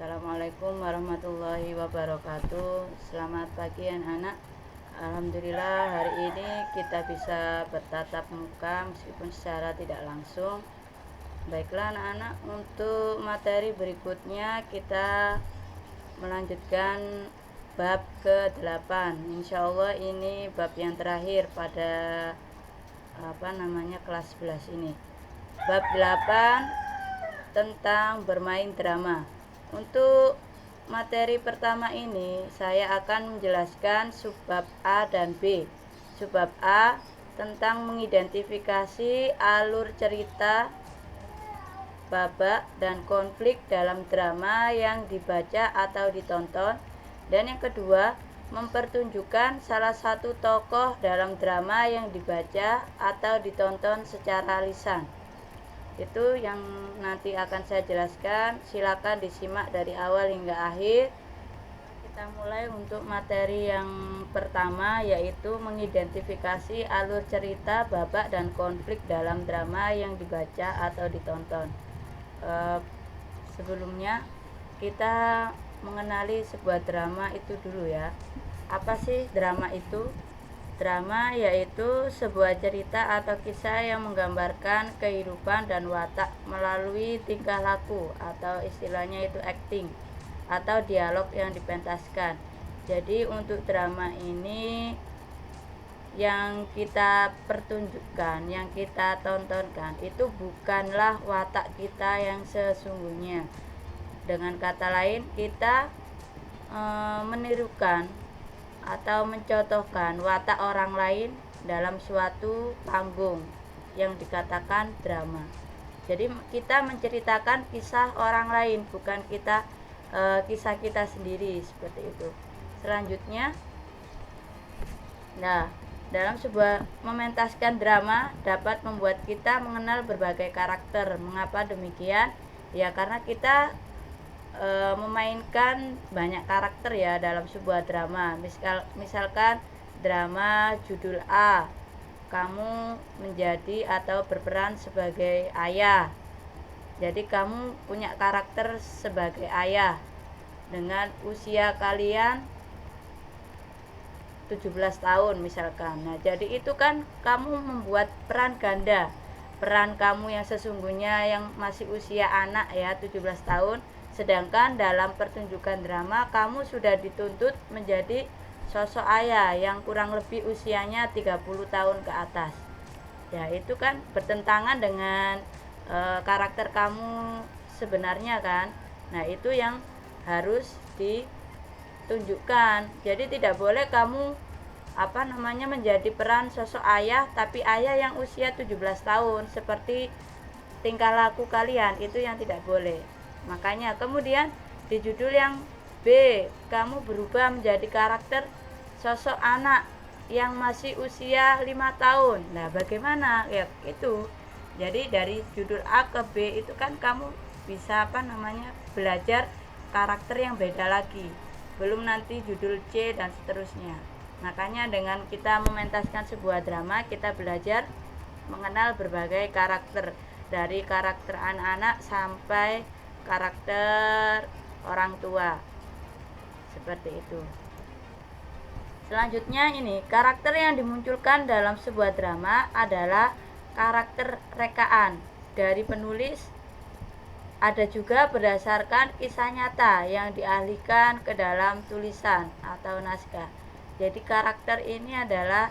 Assalamualaikum warahmatullahi wabarakatuh. Selamat pagi anak-anak. Alhamdulillah hari ini kita bisa bertatap muka meskipun secara tidak langsung. Baiklah anak-anak, untuk materi berikutnya kita melanjutkan bab ke-8. Insya Allah ini bab yang terakhir pada kelas 11 ini. Bab 8 tentang bermain drama. Untuk materi pertama ini saya akan menjelaskan subbab A dan B. Subbab A tentang mengidentifikasi alur cerita, babak, dan konflik dalam drama yang dibaca atau ditonton. Dan yang kedua, mempertunjukkan salah satu tokoh dalam drama yang dibaca atau ditonton secara lisan. Itu yang nanti akan saya jelaskan. Silakan disimak dari awal hingga akhir. Kita mulai untuk materi yang pertama, yaitu mengidentifikasi alur cerita, babak, dan konflik dalam drama yang dibaca atau ditonton. Sebelumnya kita mengenali sebuah drama itu dulu ya. Apa sih drama itu? Drama yaitu sebuah cerita atau kisah yang menggambarkan kehidupan dan watak melalui tingkah laku, atau istilahnya itu acting atau dialog yang dipentaskan. Jadi untuk drama ini yang kita pertunjukkan, yang kita tontonkan itu bukanlah watak kita yang sesungguhnya. Dengan kata lain, kita menirukan atau mencontohkan watak orang lain dalam suatu panggung yang dikatakan drama. Jadi kita menceritakan kisah orang lain, bukan kisah kita sendiri, seperti itu. Selanjutnya, dalam sebuah mementaskan drama dapat membuat kita mengenal berbagai karakter. Mengapa demikian? Ya karena kita memainkan banyak karakter ya dalam sebuah drama. Misalkan drama judul A, kamu menjadi atau berperan sebagai ayah. Jadi kamu punya karakter sebagai ayah dengan usia kalian 17 tahun misalkan. Nah, jadi itu kan kamu membuat peran ganda. Peran kamu yang sesungguhnya yang masih usia anak ya, 17 tahun. Sedangkan dalam pertunjukan drama kamu sudah dituntut menjadi sosok ayah yang kurang lebih usianya 30 tahun ke atas. Ya, itu kan bertentangan dengan karakter kamu sebenarnya kan. Nah, itu yang harus ditunjukkan. Jadi tidak boleh kamu menjadi peran sosok ayah tapi ayah yang usia 17 tahun seperti tingkah laku kalian, itu yang tidak boleh. Makanya kemudian di judul yang B, kamu berubah menjadi karakter sosok anak yang masih usia 5 tahun. Nah, bagaimana? Ya itu. Jadi dari judul A ke B itu kan kamu bisa belajar karakter yang beda lagi. Belum nanti judul C dan seterusnya. Makanya dengan kita mementaskan sebuah drama, kita belajar mengenal berbagai karakter, dari karakter anak-anak sampai karakter orang tua, seperti itu. Selanjutnya ini, karakter yang dimunculkan dalam sebuah drama adalah karakter rekaan dari penulis. Ada juga berdasarkan kisah nyata yang dialihkan ke dalam tulisan atau naskah. Jadi karakter ini adalah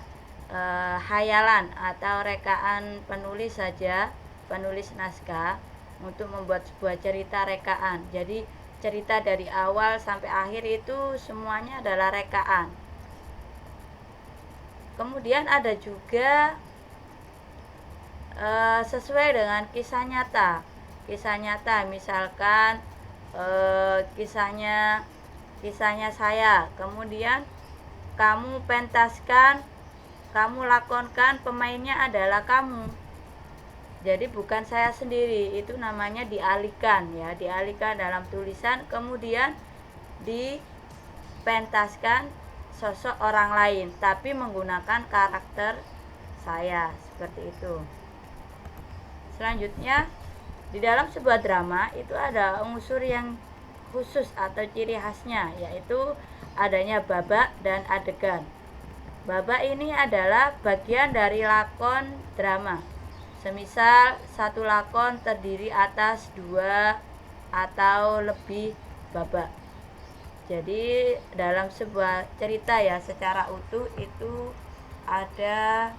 hayalan atau rekaan penulis saja, penulis naskah, untuk membuat sebuah cerita rekaan. Jadi cerita dari awal sampai akhir itu semuanya adalah rekaan. Kemudian ada juga sesuai dengan kisah nyata. Kisah nyata misalkan kisahnya saya, kemudian kamu pentaskan, kamu lakonkan, pemainnya adalah kamu. Jadi bukan saya sendiri, itu namanya dialihkan ya, dialihkan dalam tulisan, kemudian dipentaskan sosok orang lain tapi menggunakan karakter saya, seperti itu. Selanjutnya, di dalam sebuah drama itu ada unsur yang khusus atau ciri khasnya, yaitu adanya babak dan adegan. Babak ini adalah bagian dari lakon drama. Semisal satu lakon terdiri atas 2 atau lebih babak. Jadi dalam sebuah cerita ya secara utuh itu ada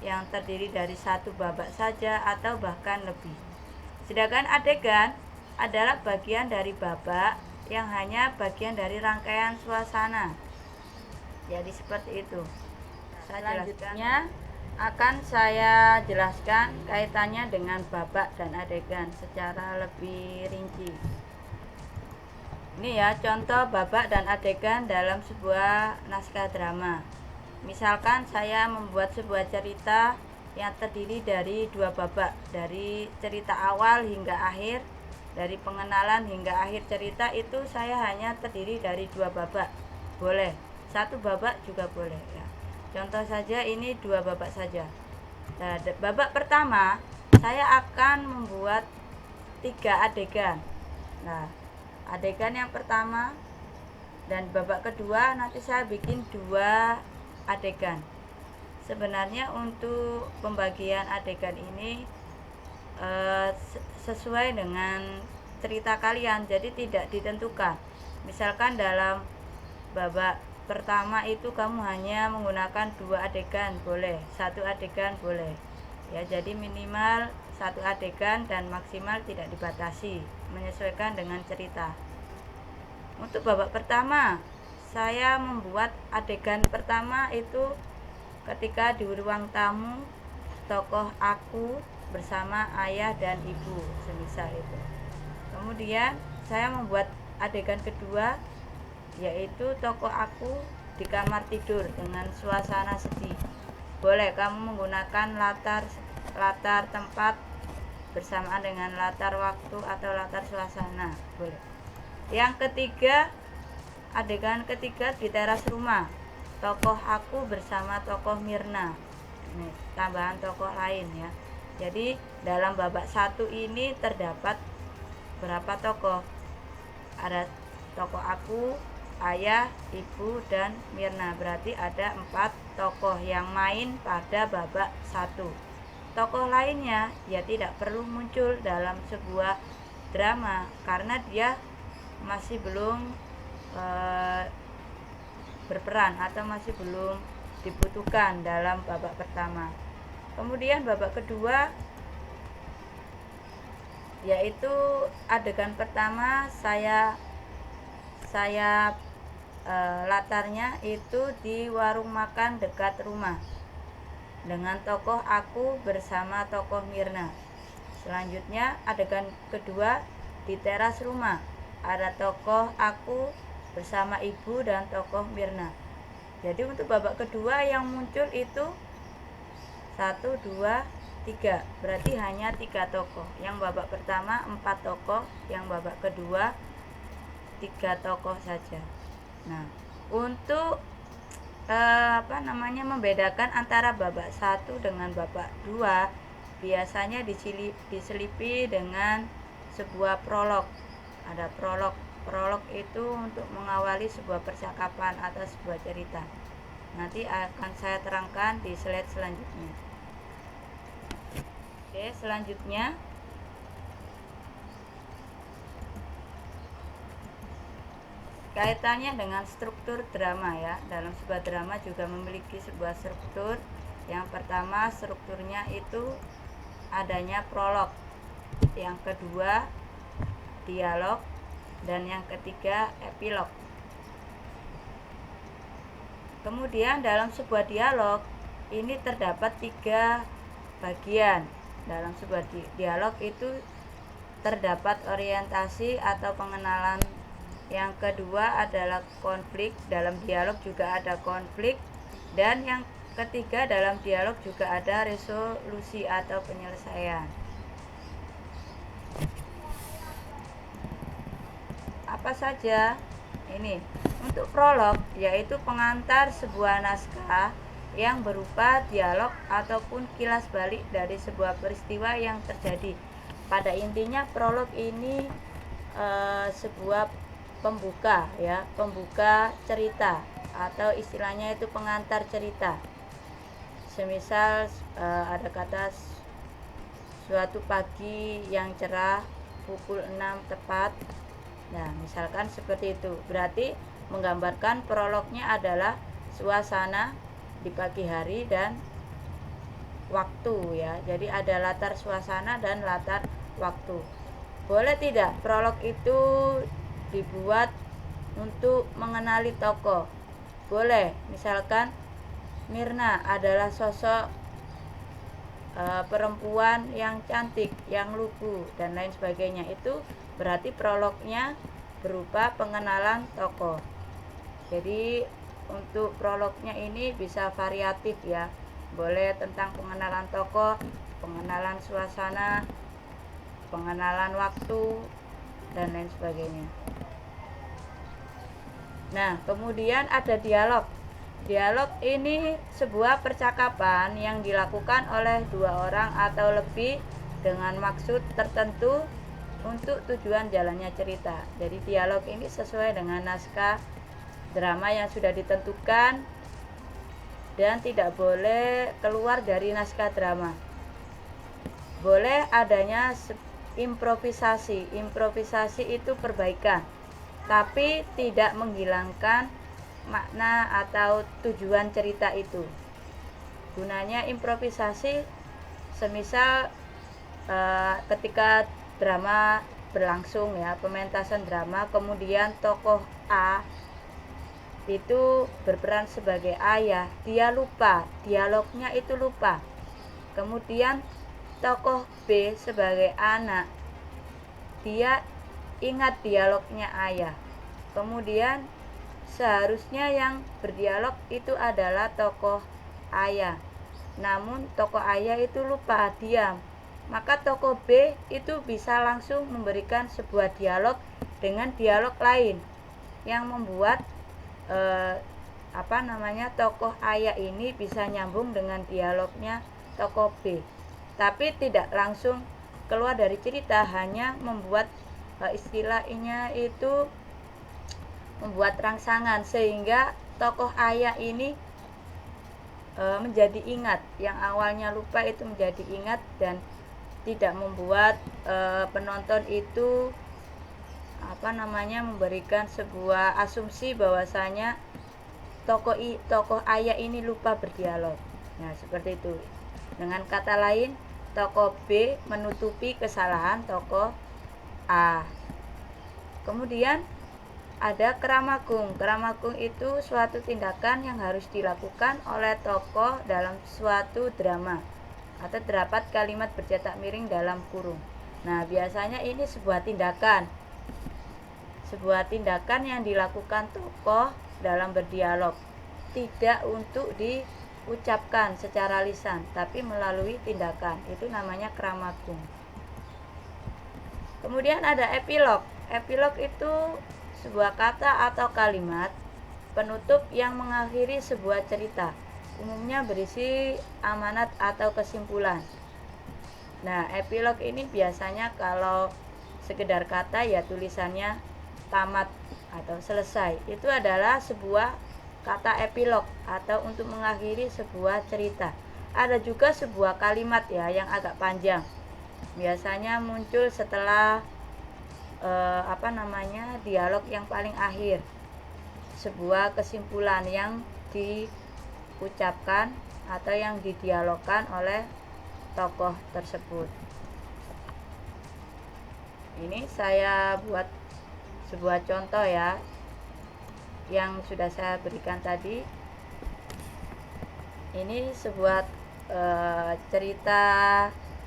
yang terdiri dari 1 babak saja atau bahkan lebih. Sedangkan adegan adalah bagian dari babak yang hanya bagian dari rangkaian suasana. Jadi seperti itu. Selanjutnya akan saya jelaskan kaitannya dengan babak dan adegan secara lebih rinci. Ini ya contoh babak dan adegan dalam sebuah naskah drama. Misalkan saya membuat sebuah cerita yang terdiri dari 2 babak, dari cerita awal hingga akhir, dari pengenalan hingga akhir cerita itu saya hanya terdiri dari 2 babak. Boleh, 1 babak juga boleh ya. Contoh saja ini 2 babak saja. Nah, babak pertama saya akan membuat 3 adegan. Nah, adegan yang pertama dan babak kedua nanti saya bikin 2 adegan. Sebenarnya untuk pembagian adegan ini sesuai dengan cerita kalian, jadi tidak ditentukan. Misalkan dalam babak pertama itu kamu hanya menggunakan 2 adegan boleh, 1 adegan boleh ya, jadi minimal 1 adegan dan maksimal tidak dibatasi, menyesuaikan dengan cerita. Untuk babak pertama saya membuat adegan pertama itu ketika di ruang tamu tokoh aku bersama ayah dan ibu, semisal itu. Kemudian saya membuat adegan kedua yaitu tokoh aku di kamar tidur dengan suasana sedih. Boleh kamu menggunakan latar tempat bersamaan dengan latar waktu atau latar suasana, boleh. Yang ketiga, adegan ketiga di teras rumah, tokoh aku bersama tokoh Mirna. Ini tambahan tokoh lain ya. Jadi dalam babak 1 ini terdapat berapa tokoh? Ada tokoh aku, ayah, ibu, dan Mirna. Berarti ada 4 tokoh yang main pada babak 1. Tokoh lainnya ya tidak perlu muncul dalam sebuah drama karena dia masih belum berperan atau masih belum dibutuhkan dalam babak pertama. Kemudian babak kedua yaitu adegan pertama saya latarnya itu di warung makan dekat rumah dengan tokoh aku bersama tokoh Mirna. Selanjutnya adegan kedua di teras rumah, ada tokoh aku bersama ibu dan tokoh Mirna. Jadi untuk babak kedua yang muncul itu 1, 2, 3, berarti hanya 3 tokoh. Yang babak pertama 4 tokoh, yang babak kedua 3 tokoh saja. Nah, untuk membedakan antara babak 1 dengan babak 2 biasanya diselipi dengan sebuah prolog. Ada prolog. Prolog itu untuk mengawali sebuah percakapan atau sebuah cerita. Nanti akan saya terangkan di slide selanjutnya. Oke, selanjutnya kaitannya dengan struktur drama ya. Dalam sebuah drama juga memiliki sebuah struktur. Yang pertama strukturnya itu adanya prolog, yang kedua dialog, dan yang ketiga epilog. Kemudian dalam sebuah dialog ini terdapat 3 bagian. Dalam sebuah dialog itu terdapat orientasi atau pengenalan. Yang kedua adalah konflik, dalam dialog juga ada konflik. Dan yang ketiga dalam dialog juga ada resolusi atau penyelesaian. Apa saja? Ini untuk prolog yaitu pengantar sebuah naskah yang berupa dialog ataupun kilas balik dari sebuah peristiwa yang terjadi. Pada intinya prolog ini sebuah pembuka ya, pembuka cerita atau istilahnya itu pengantar cerita. Semisal ada kata suatu pagi yang cerah pukul 6 tepat. Nah, misalkan seperti itu. Berarti menggambarkan prolognya adalah suasana di pagi hari dan waktu ya. Jadi ada latar suasana dan latar waktu. Boleh tidak prolog itu dibuat untuk mengenali tokoh? Boleh. Misalkan Mirna adalah sosok perempuan yang cantik, yang lugu dan lain sebagainya. Itu berarti prolognya berupa pengenalan tokoh. Jadi untuk prolognya ini bisa variatif ya. Boleh tentang pengenalan tokoh, pengenalan suasana, pengenalan waktu dan lain sebagainya. Nah, kemudian ada dialog. Dialog ini sebuah percakapan yang dilakukan oleh dua orang atau lebih dengan maksud tertentu untuk tujuan jalannya cerita. Jadi dialog ini sesuai dengan naskah drama yang sudah ditentukan dan tidak boleh keluar dari naskah drama. Boleh adanya improvisasi. Improvisasi itu perbaikan, tapi tidak menghilangkan makna atau tujuan cerita itu. Gunanya improvisasi semisal ketika drama berlangsung ya, pementasan drama, kemudian tokoh A itu berperan sebagai ayah, dia lupa, dialognya itu lupa. Kemudian tokoh B sebagai anak, dia ingat dialognya ayah. Kemudian seharusnya yang berdialog itu adalah tokoh ayah, namun tokoh ayah itu lupa, diam. Maka tokoh B itu bisa langsung memberikan sebuah dialog dengan dialog lain yang membuat tokoh ayah ini bisa nyambung dengan dialognya tokoh B, tapi tidak langsung keluar dari cerita, hanya membuat istilahnya itu membuat rangsangan sehingga tokoh ayah ini menjadi ingat, yang awalnya lupa itu menjadi ingat dan tidak membuat penonton itu memberikan sebuah asumsi bahwasanya tokoh ayah ini lupa berdialog. Nah, seperti itu. Dengan kata lain, tokoh B menutupi kesalahan tokoh A. Kemudian ada keramagung. Keramagung itu suatu tindakan yang harus dilakukan oleh tokoh dalam suatu drama atau terdapat kalimat bercetak miring dalam kurung. Nah, biasanya ini sebuah tindakan yang dilakukan tokoh dalam berdialog, tidak untuk diucapkan secara lisan tapi melalui tindakan. Itu namanya keramagung. Kemudian ada epilog. Epilog itu sebuah kata atau kalimat penutup yang mengakhiri sebuah cerita, umumnya berisi amanat atau kesimpulan. Nah, epilog ini biasanya kalau sekedar kata ya tulisannya tamat atau selesai. Itu adalah sebuah kata epilog atau untuk mengakhiri sebuah cerita. Ada juga sebuah kalimat ya yang agak panjang. Biasanya muncul setelah dialog yang paling akhir. Sebuah kesimpulan yang diucapkan atau yang didialogkan oleh tokoh tersebut. Ini saya buat sebuah contoh ya yang sudah saya berikan tadi. Ini sebuah cerita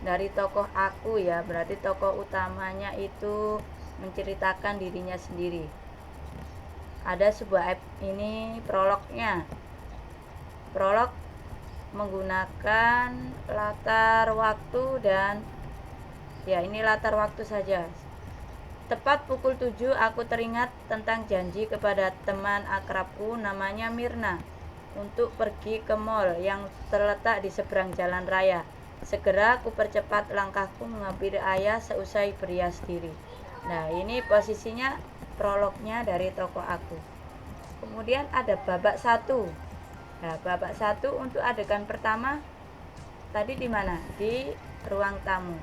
dari tokoh aku ya, berarti tokoh utamanya itu menceritakan dirinya sendiri. Ada sebuah ini prolognya. Prolog menggunakan latar waktu dan ya ini latar waktu saja. Tepat pukul 7 aku teringat tentang janji kepada teman akrabku namanya Mirna untuk pergi ke mall yang terletak di seberang jalan raya. Segera aku percepat langkahku menghampiri ayah seusai berias diri. Nah, ini posisinya prolognya dari tokoh aku. Kemudian ada babak 1. Nah, babak 1 untuk adegan pertama tadi di mana? Di ruang tamu.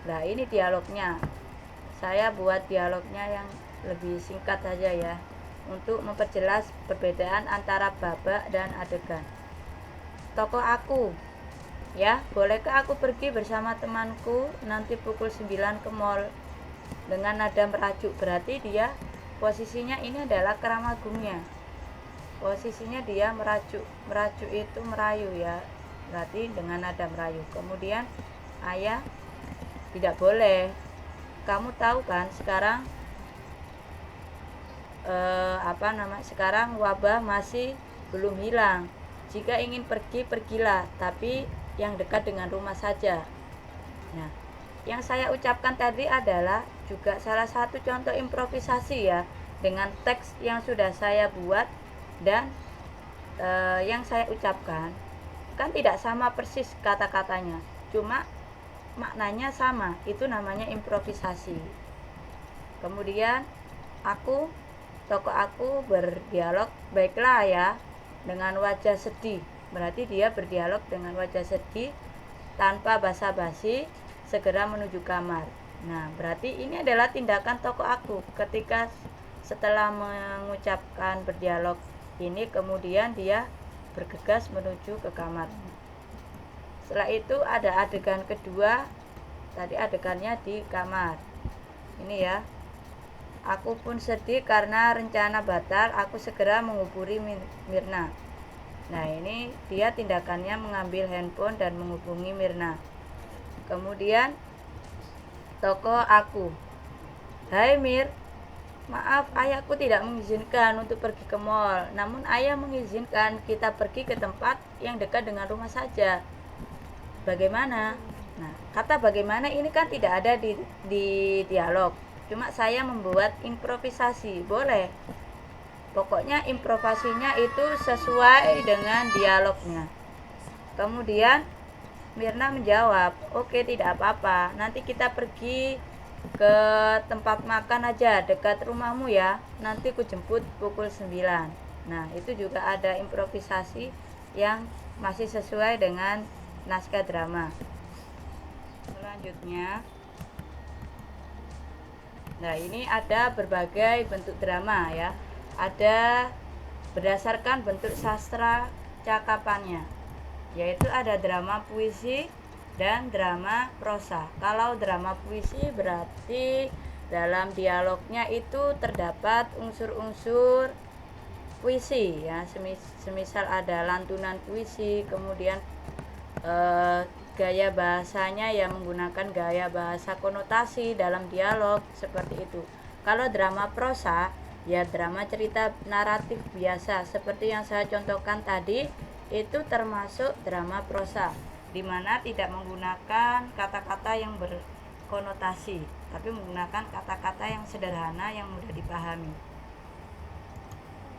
Nah, ini dialognya. Saya buat dialognya yang lebih singkat saja ya, untuk memperjelas perbedaan antara babak dan adegan. Tokoh aku, ya, bolehkah aku pergi bersama temanku nanti pukul 9 ke mall dengan nada merajuk? Berarti dia posisinya ini adalah keramagungnya. Posisinya dia merajuk itu merayu ya, berarti dengan nada merayu. Kemudian ayah, tidak boleh, kamu tahu kan sekarang sekarang wabah masih belum hilang. Jika ingin pergi, pergilah, tapi yang dekat dengan rumah saja. Nah, yang saya ucapkan tadi adalah juga salah satu contoh improvisasi ya, dengan teks yang sudah saya buat dan yang saya ucapkan kan tidak sama persis kata-katanya, cuma maknanya sama. Itu namanya improvisasi. Kemudian tokoh aku berdialog, baiklah ya, dengan wajah sedih. Berarti dia berdialog dengan wajah sedih tanpa basa-basi, segera menuju kamar. Nah, berarti ini adalah tindakan tokoh aku ketika setelah mengucapkan berdialog ini, kemudian dia bergegas menuju ke kamar. Setelah itu ada adegan kedua, tadi adegannya di kamar. Ini ya, aku pun sedih karena rencana batal, aku segera menghubungi Mirna. Nah, ini dia tindakannya mengambil handphone dan menghubungi Mirna. Kemudian tokoh aku, hai Mir, maaf ayahku tidak mengizinkan untuk pergi ke mall, namun ayah mengizinkan kita pergi ke tempat yang dekat dengan rumah saja. Bagaimana? Nah, kata bagaimana ini kan tidak ada di dialog, cuma saya membuat improvisasi. Boleh, pokoknya improvisasinya itu sesuai dengan dialognya. Kemudian Mirna menjawab, oke, tidak apa-apa, nanti kita pergi ke tempat makan aja dekat rumahmu ya, nanti ku jemput pukul 9. Nah, itu juga ada improvisasi yang masih sesuai dengan naskah drama. Selanjutnya, nah ini ada berbagai bentuk drama ya, ada berdasarkan bentuk sastra cakapannya, yaitu ada drama puisi dan drama prosa. Kalau drama puisi berarti dalam dialognya itu terdapat unsur-unsur puisi ya, semisal ada lantunan puisi, kemudian gaya bahasanya yang menggunakan gaya bahasa konotasi dalam dialog seperti itu. Kalau drama prosa ya drama cerita naratif biasa seperti yang saya contohkan tadi, itu termasuk drama prosa, di mana tidak menggunakan kata-kata yang berkonotasi, tapi menggunakan kata-kata yang sederhana yang mudah dipahami.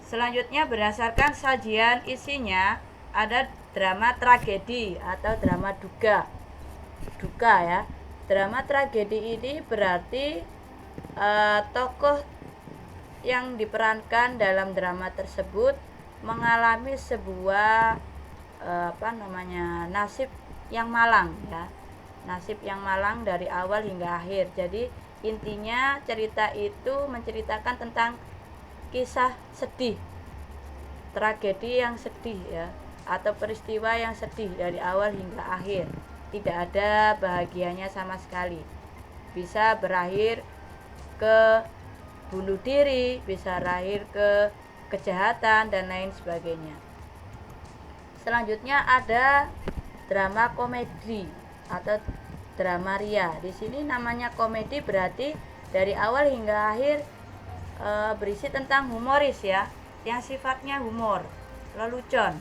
Selanjutnya berdasarkan sajian isinya ada drama tragedi atau drama duka ya. Drama tragedi ini berarti tokoh yang diperankan dalam drama tersebut mengalami sebuah nasib yang malang ya, nasib yang malang dari awal hingga akhir. Jadi intinya cerita itu menceritakan tentang kisah sedih, tragedi yang sedih ya, atau peristiwa yang sedih dari awal hingga akhir. Tidak ada bahagianya sama sekali. Bisa berakhir ke bunuh diri, bisa berakhir ke kejahatan dan lain sebagainya. Selanjutnya ada drama komedi atau drama ria. Di sini namanya komedi berarti dari awal hingga akhir berisi tentang humoris ya, yang sifatnya humor, lelucon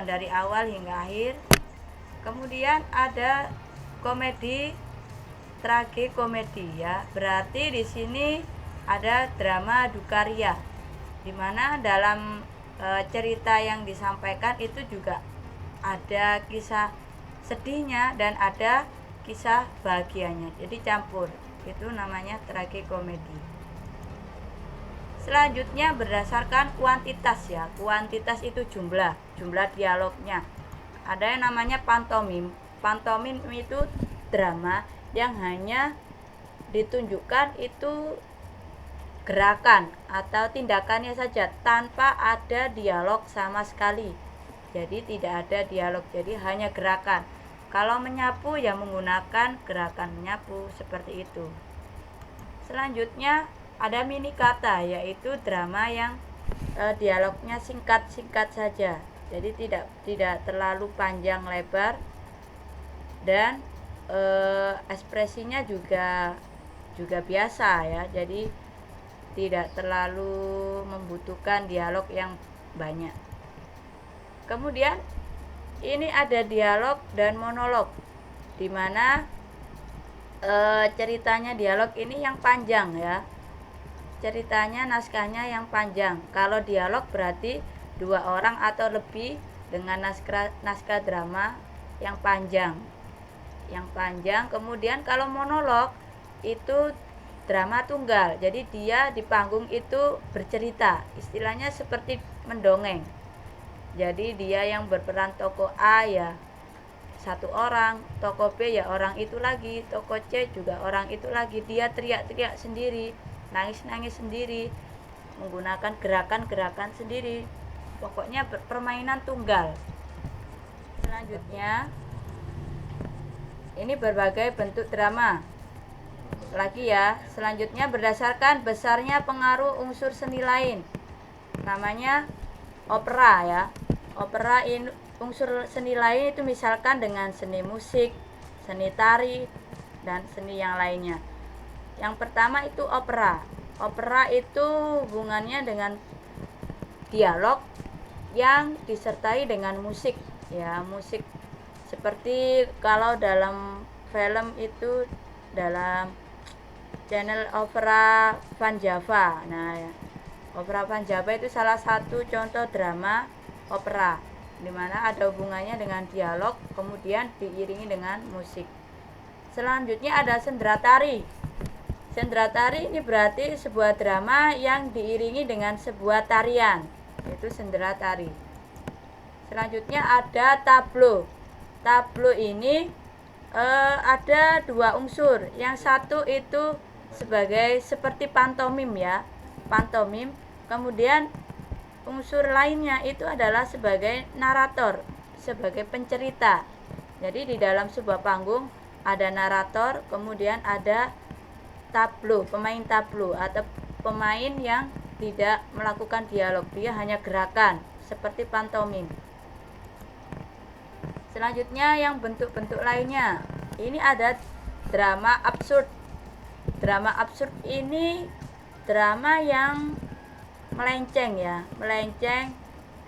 dari awal hingga akhir. Kemudian ada komedi tragikomedi ya, berarti di sini ada drama dukaria, di mana dalam cerita yang disampaikan itu juga ada kisah sedihnya dan ada kisah bahagianya, jadi campur. Itu namanya tragikomedi. Selanjutnya berdasarkan kuantitas ya. Kuantitas itu jumlah dialognya. Ada yang namanya pantomim. Pantomim itu drama yang hanya ditunjukkan itu gerakan atau tindakannya saja tanpa ada dialog sama sekali. Jadi tidak ada dialog, jadi hanya gerakan. Kalau menyapu ya menggunakan gerakan menyapu seperti itu. Selanjutnya ada mini kata, yaitu drama yang dialognya singkat-singkat saja. Jadi tidak terlalu panjang lebar dan ekspresinya juga biasa ya. Jadi tidak terlalu membutuhkan dialog yang banyak. Kemudian ini ada dialog dan monolog, di mana ceritanya dialog ini yang panjang ya. Ceritanya naskahnya yang panjang. Kalau dialog berarti 2 orang atau lebih dengan naskah drama yang panjang. Kemudian kalau monolog itu drama tunggal. Jadi dia di panggung itu bercerita. Istilahnya seperti mendongeng. Jadi dia yang berperan tokoh A ya 1 orang, tokoh B ya orang itu lagi, tokoh C juga orang itu lagi. Dia teriak-teriak sendiri, nangis-nangis sendiri, menggunakan gerakan-gerakan sendiri. Pokoknya permainan tunggal. Selanjutnya ini berbagai bentuk drama lagi ya. Selanjutnya berdasarkan besarnya pengaruh unsur seni lain, namanya opera ya. Opera ini unsur seni lain itu misalkan dengan seni musik, seni tari, dan seni yang lainnya. Yang pertama itu opera. Opera itu hubungannya dengan dialog yang disertai dengan musik ya, musik seperti kalau dalam film itu dalam channel Opera Van Java. Nah, Opera Van Java itu salah satu contoh drama opera di mana ada hubungannya dengan dialog kemudian diiringi dengan musik. Selanjutnya ada sendera tari. Sendera tari ini berarti sebuah drama yang diiringi dengan sebuah tarian, yaitu sendera tari. Selanjutnya ada tablo. Tablo ini ada 2 unsur. Yang satu itu seperti pantomim ya, pantomim. Kemudian unsur lainnya itu adalah sebagai narator, sebagai pencerita. Jadi di dalam sebuah panggung ada narator, kemudian ada tablo, pemain tablo atau pemain yang tidak melakukan dialog, dia hanya gerakan seperti pantomim. Selanjutnya yang bentuk-bentuk lainnya, ini ada drama absurd. Drama absurd ini drama yang melenceng ya, melenceng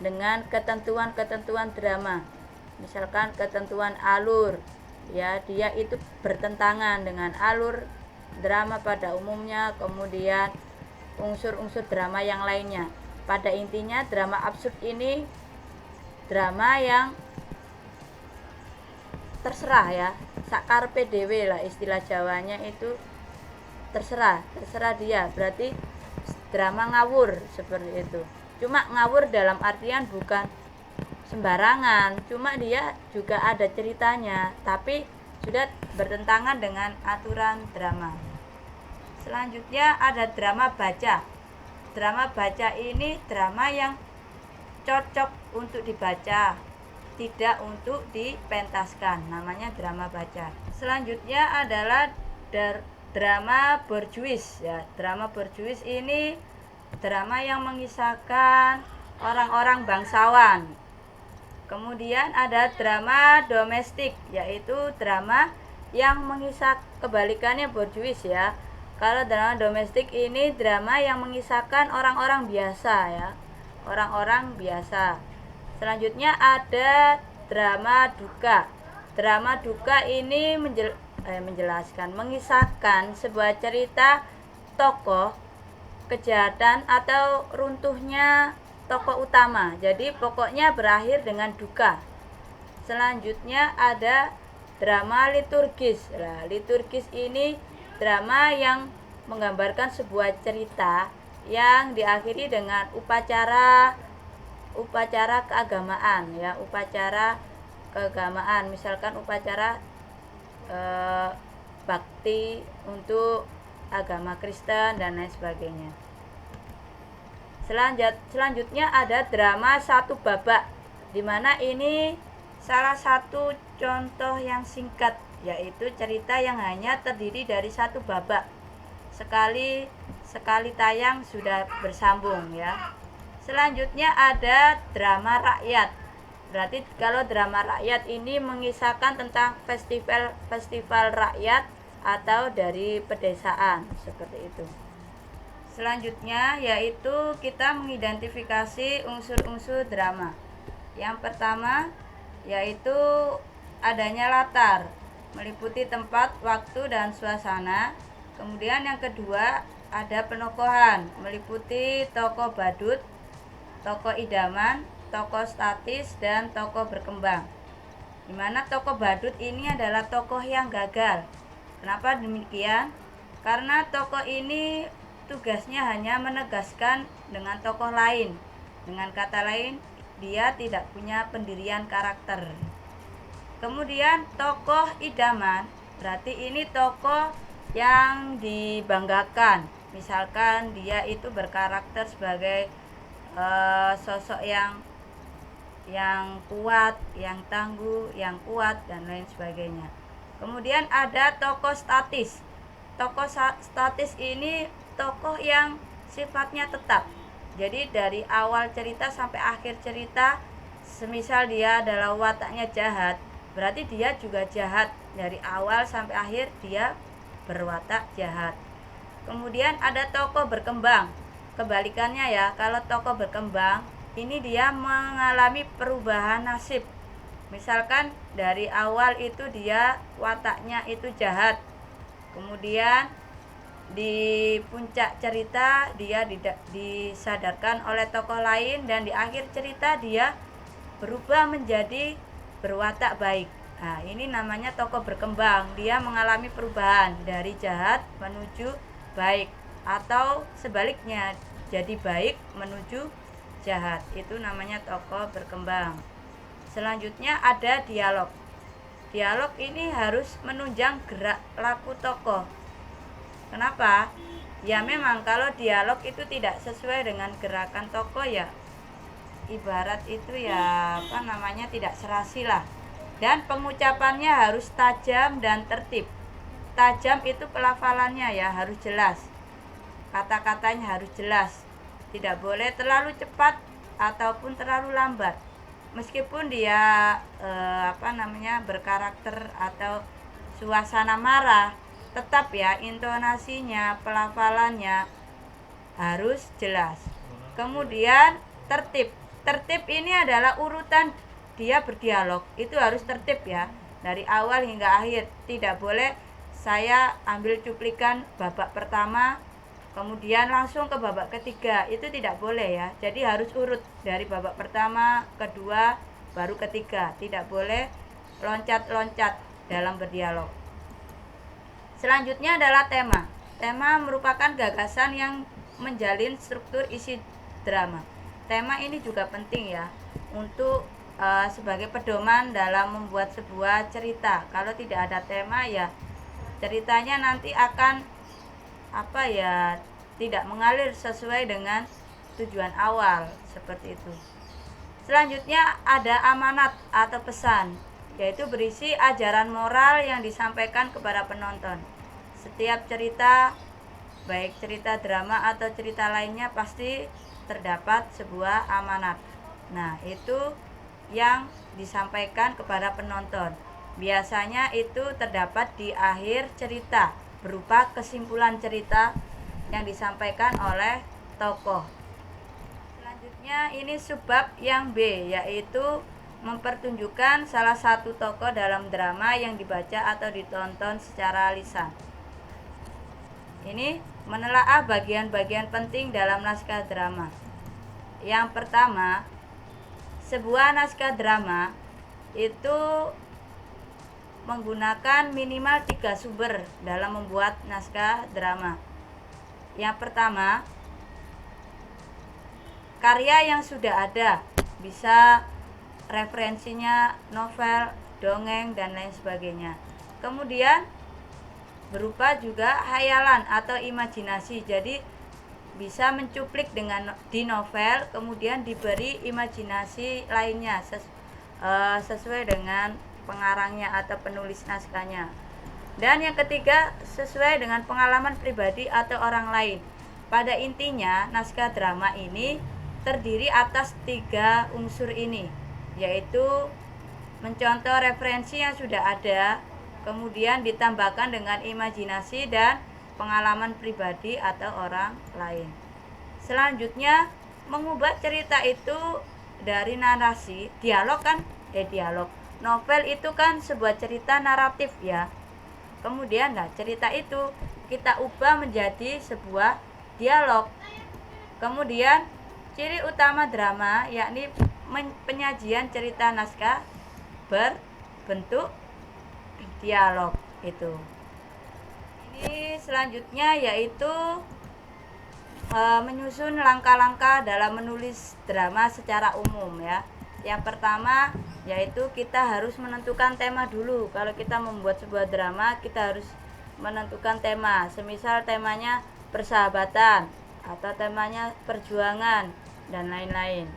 dengan ketentuan-ketentuan drama. Misalkan ketentuan alur ya, dia itu bertentangan dengan alur drama pada umumnya, kemudian unsur-unsur drama yang lainnya. Pada intinya drama absurd ini drama yang terserah ya, sakarpe dewe lah istilah Jawanya itu, terserah dia, berarti drama ngawur seperti itu. Cuma ngawur dalam artian bukan sembarangan, cuma dia juga ada ceritanya tapi sudah bertentangan dengan aturan drama. Selanjutnya ada drama baca. Drama baca ini drama yang cocok untuk dibaca, tidak untuk dipentaskan, namanya drama baca. Selanjutnya adalah drama borjuis ya. Drama borjuis ini drama yang mengisahkan orang-orang bangsawan. Kemudian ada drama domestik, yaitu drama yang mengisah kebalikannya borjuis ya. Kalau drama domestik ini drama yang mengisahkan orang-orang biasa ya, orang-orang biasa. Selanjutnya ada drama duka. Drama duka ini mengisahkan sebuah cerita tokoh, kejahatan atau runtuhnya tokoh utama. Jadi pokoknya berakhir dengan duka. Selanjutnya ada drama liturgis. Nah, liturgis ini drama yang menggambarkan sebuah cerita yang diakhiri dengan upacara keagamaan ya, upacara keagamaan, misalkan upacara bakti untuk agama Kristen dan lain sebagainya. Selanjutnya ada drama satu babak, dimana ini salah satu contoh yang singkat, yaitu cerita yang hanya terdiri dari satu babak, sekali tayang sudah bersambung ya. Selanjutnya ada drama rakyat. Berarti kalau drama rakyat ini mengisahkan tentang festival rakyat atau dari pedesaan, seperti itu. Selanjutnya yaitu kita mengidentifikasi unsur-unsur drama. Yang pertama yaitu adanya latar, meliputi tempat, waktu, dan suasana. Kemudian yang kedua ada penokohan, meliputi tokoh badut, tokoh idaman, tokoh statis, dan tokoh berkembang. Dimana tokoh badut ini adalah tokoh yang gagal. Kenapa demikian? Karena tokoh ini tugasnya hanya menegaskan dengan tokoh lain. Dengan kata lain, dia tidak punya pendirian karakter. Kemudian tokoh idaman, berarti ini tokoh yang dibanggakan. Misalkan dia itu berkarakter sebagai sosok yang kuat, yang tangguh, yang kuat, dan lain sebagainya. Kemudian ada tokoh statis. Tokoh statis ini tokoh yang sifatnya tetap. Jadi dari awal cerita sampai akhir cerita, semisal dia adalah wataknya jahat, berarti dia juga jahat. Dari awal sampai akhir dia berwatak jahat. Kemudian ada tokoh berkembang. Kebalikannya ya, kalau tokoh berkembang, ini dia mengalami perubahan nasib. Misalkan dari awal itu dia wataknya itu jahat, kemudian di puncak cerita dia disadarkan oleh tokoh lain, dan di akhir cerita dia berubah menjadi berwatak baik. Nah, ini namanya tokoh berkembang. Dia mengalami perubahan dari jahat menuju baik, atau sebaliknya jadi baik menuju jahat. Itu namanya tokoh berkembang. Selanjutnya ada dialog. Dialog ini harus menunjang gerak laku tokoh. Kenapa? Ya memang kalau dialog itu tidak sesuai dengan gerakan tokoh, ya ibarat itu ya tidak serasi lah. Dan pengucapannya harus tajam dan tertib. Tajam itu pelafalannya ya harus jelas. Kata-katanya harus jelas. Tidak boleh terlalu cepat ataupun terlalu lambat. Meskipun dia berkarakter atau suasana marah, tetap ya intonasinya, pelafalannya harus jelas. Kemudian tertib. Tertib ini adalah urutan dia berdialog, itu harus tertib ya, dari awal hingga akhir. Tidak boleh saya ambil cuplikan babak pertama kemudian langsung ke babak ketiga, itu tidak boleh ya. Jadi harus urut dari babak pertama, kedua, baru ketiga. Tidak boleh loncat-loncat dalam berdialog. Selanjutnya adalah tema. Tema merupakan gagasan yang menjalin struktur isi drama. Tema ini juga penting ya untuk sebagai pedoman dalam membuat sebuah cerita. Kalau tidak ada tema ya ceritanya nanti akan tidak mengalir sesuai dengan tujuan awal, seperti itu. Selanjutnya ada amanat atau pesan, yaitu berisi ajaran moral yang disampaikan kepada penonton. Setiap cerita, baik cerita drama atau cerita lainnya, pasti terdapat sebuah amanat. Nah, itu yang disampaikan kepada penonton. Biasanya itu terdapat di akhir cerita, berupa kesimpulan cerita yang disampaikan oleh tokoh. Selanjutnya ini subbab yang B, yaitu mempertunjukkan salah satu tokoh dalam drama yang dibaca atau ditonton secara lisan. Ini menelaah bagian-bagian penting dalam naskah drama. Yang pertama, sebuah naskah drama itu menggunakan minimal 3 sumber dalam membuat naskah drama. Yang pertama, karya yang sudah ada, bisa referensinya novel, dongeng, dan lain sebagainya. Kemudian berupa juga hayalan atau imajinasi, jadi bisa mencuplik dengan di novel, kemudian diberi imajinasi lainnya sesuai dengan pengarangnya atau penulis naskahnya. Dan yang ketiga, sesuai dengan pengalaman pribadi atau orang lain. Pada intinya, naskah drama ini terdiri atas 3 unsur ini, yaitu mencontoh referensi yang sudah ada, kemudian ditambahkan dengan imajinasi dan pengalaman pribadi atau orang lain. Selanjutnya, mengubah cerita itu dari narasi, dialog. Novel itu kan sebuah cerita naratif ya. Kemudian cerita itu kita ubah menjadi sebuah dialog. Kemudian ciri utama drama yakni penyajian cerita naskah berbentuk dialog itu. Ini selanjutnya yaitu menyusun langkah-langkah dalam menulis drama secara umum ya. Yang pertama yaitu kita harus menentukan tema dulu. Kalau kita membuat sebuah drama, kita harus menentukan tema. Semisal temanya persahabatan atau temanya perjuangan dan lain-lain.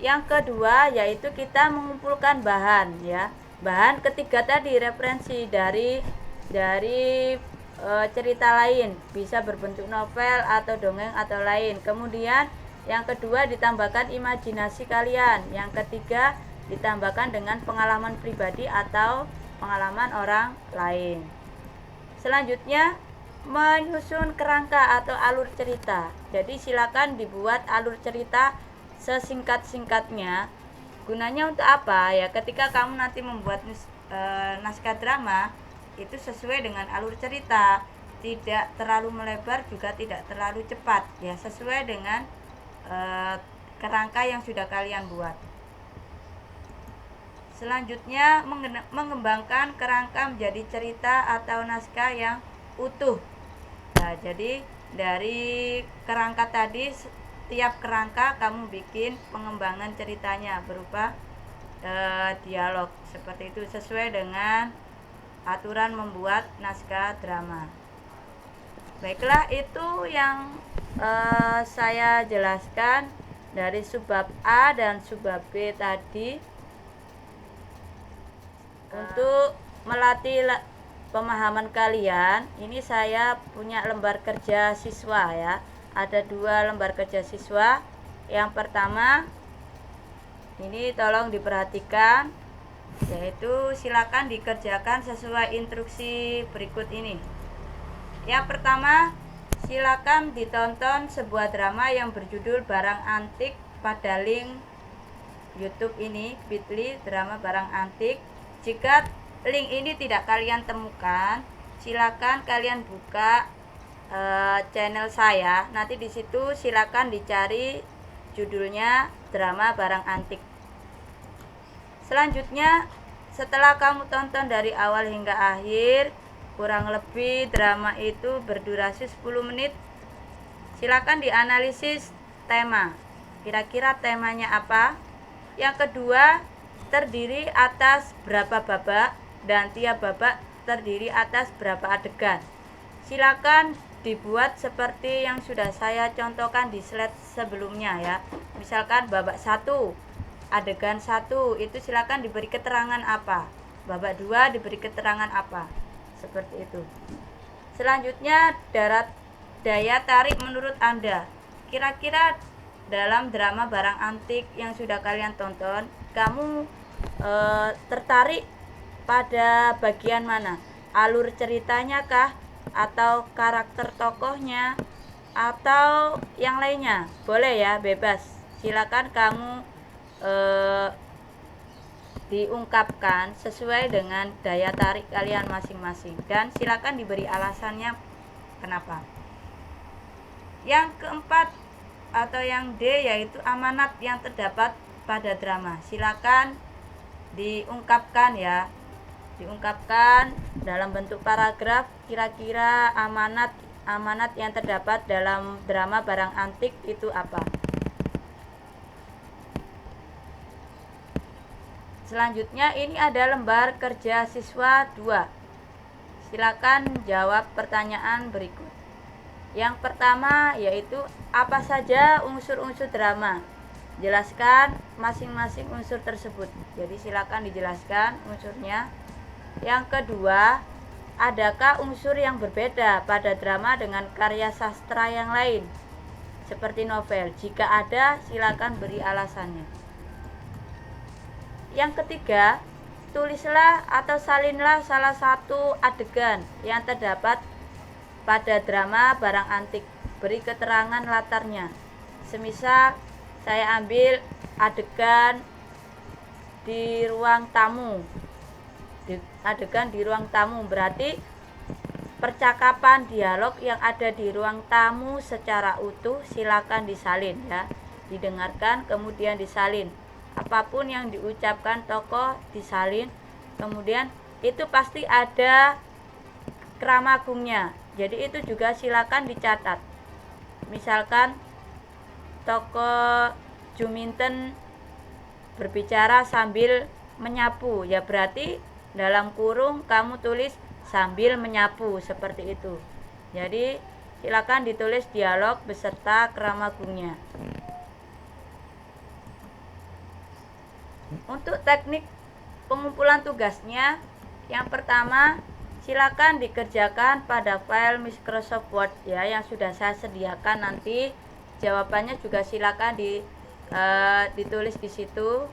Yang kedua yaitu kita mengumpulkan bahan ya. Bahan ketiga tadi referensi dari cerita lain, bisa berbentuk novel atau dongeng atau lain. Kemudian yang kedua ditambahkan imajinasi kalian. Yang ketiga ditambahkan dengan pengalaman pribadi atau pengalaman orang lain. Selanjutnya menyusun kerangka atau alur cerita. Jadi silakan dibuat alur cerita sesingkat-singkatnya. Gunanya untuk apa ya? Ketika kamu nanti membuat naskah drama itu sesuai dengan alur cerita, tidak terlalu melebar juga tidak terlalu cepat ya, sesuai dengan kerangka yang sudah kalian buat. Selanjutnya mengembangkan kerangka menjadi cerita atau naskah yang utuh. Nah, jadi dari kerangka tadi, tiap kerangka kamu bikin pengembangan ceritanya berupa dialog seperti itu, sesuai dengan aturan membuat naskah drama. Baiklah, itu yang saya jelaskan dari subbab A dan subbab B tadi. Untuk melatih pemahaman kalian, ini saya punya lembar kerja siswa ya. Ada 2 lembar kerja siswa. Yang pertama ini tolong diperhatikan, yaitu silakan dikerjakan sesuai instruksi berikut ini. Yang pertama, silakan ditonton sebuah drama yang berjudul Barang Antik pada link YouTube ini, bit.ly drama Barang Antik. Jika link ini tidak kalian temukan, silakan kalian buka channel saya. Nanti di situ silakan dicari judulnya drama Barang Antik. Selanjutnya, setelah kamu tonton dari awal hingga akhir, kurang lebih drama itu berdurasi 10 menit. Silakan dianalisis tema. Kira-kira temanya apa? Yang kedua, terdiri atas berapa babak dan tiap babak terdiri atas berapa adegan. Silakan dibuat seperti yang sudah saya contohkan di slide sebelumnya ya. Misalkan babak 1, adegan 1 itu silakan diberi keterangan apa. Babak 2 diberi keterangan apa. Seperti itu. Selanjutnya, daya tarik menurut Anda. Kira-kira dalam drama Barang Antik yang sudah kalian tonton, kamu tertarik pada bagian mana? Alur ceritanya kah? Atau karakter tokohnya? Atau yang lainnya? Boleh ya, bebas. Silakan kamu diungkapkan sesuai dengan daya tarik kalian masing-masing, dan silakan diberi alasannya kenapa. Yang keempat atau yang D yaitu amanat yang terdapat pada drama. Silakan diungkapkan ya, diungkapkan dalam bentuk paragraf kira-kira amanat amanat yang terdapat dalam drama Barang Antik itu apa? Selanjutnya ini ada lembar kerja siswa 2. Silakan jawab pertanyaan berikut. Yang pertama yaitu apa saja unsur-unsur drama? Jelaskan masing-masing unsur tersebut. Jadi silakan dijelaskan unsurnya. Yang kedua, adakah unsur yang berbeda pada drama dengan karya sastra yang lain seperti novel? Jika ada, silakan beri alasannya. Yang ketiga, tulislah atau salinlah salah satu adegan yang terdapat pada drama Barang Antik. Beri keterangan latarnya. Semisal saya ambil adegan di ruang tamu. Adegan di ruang tamu berarti percakapan dialog yang ada di ruang tamu secara utuh silakan disalin ya. Didengarkan kemudian disalin. Apapun yang diucapkan tokoh disalin. Kemudian itu pasti ada kramagungnya. Jadi itu juga silakan dicatat. Misalkan tokoh Juminten berbicara sambil menyapu, ya berarti dalam kurung kamu tulis sambil menyapu seperti itu. Jadi silakan ditulis dialog beserta kramagungnya. Untuk teknik pengumpulan tugasnya, yang pertama silakan dikerjakan pada file Microsoft Word ya yang sudah saya sediakan. Nanti jawabannya juga silakan ditulis di situ.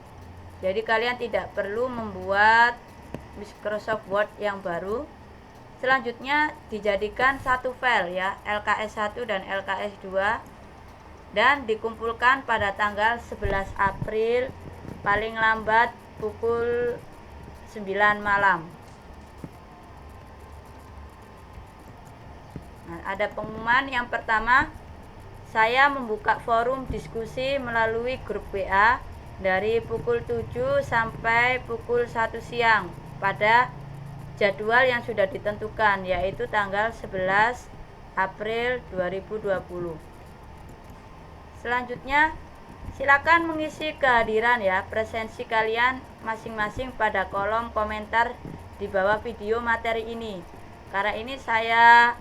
Jadi kalian tidak perlu membuat Microsoft Word yang baru. Selanjutnya dijadikan satu file ya, LKS 1 dan LKS 2, dan dikumpulkan pada tanggal 11 April paling lambat pukul 9 malam. Nah, ada pengumuman. Yang pertama, saya membuka forum diskusi melalui grup WA dari pukul 7 sampai pukul 1 siang pada jadwal yang sudah ditentukan, yaitu tanggal 11 April 2020. Selanjutnya, silakan mengisi kehadiran ya, presensi kalian masing-masing pada kolom komentar di bawah video materi ini. Karena ini saya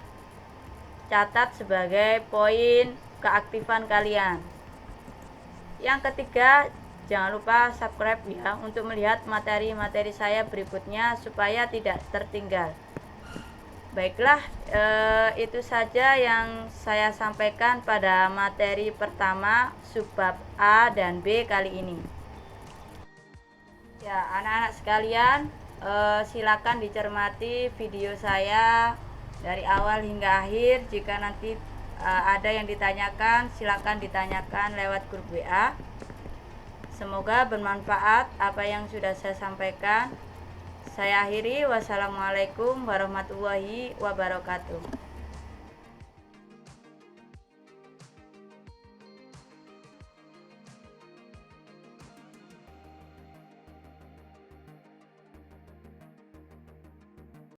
catat sebagai poin keaktifan kalian. Yang ketiga, jangan lupa subscribe ya untuk melihat materi-materi saya berikutnya supaya tidak tertinggal. Baiklah, itu saja yang saya sampaikan pada materi pertama subbab A dan B kali ini. Ya, anak-anak sekalian, silakan dicermati video saya dari awal hingga akhir. Jika nanti ada yang ditanyakan, silakan ditanyakan lewat grup WA. Semoga bermanfaat apa yang sudah saya sampaikan. Saya akhiri, wassalamualaikum warahmatullahi wabarakatuh.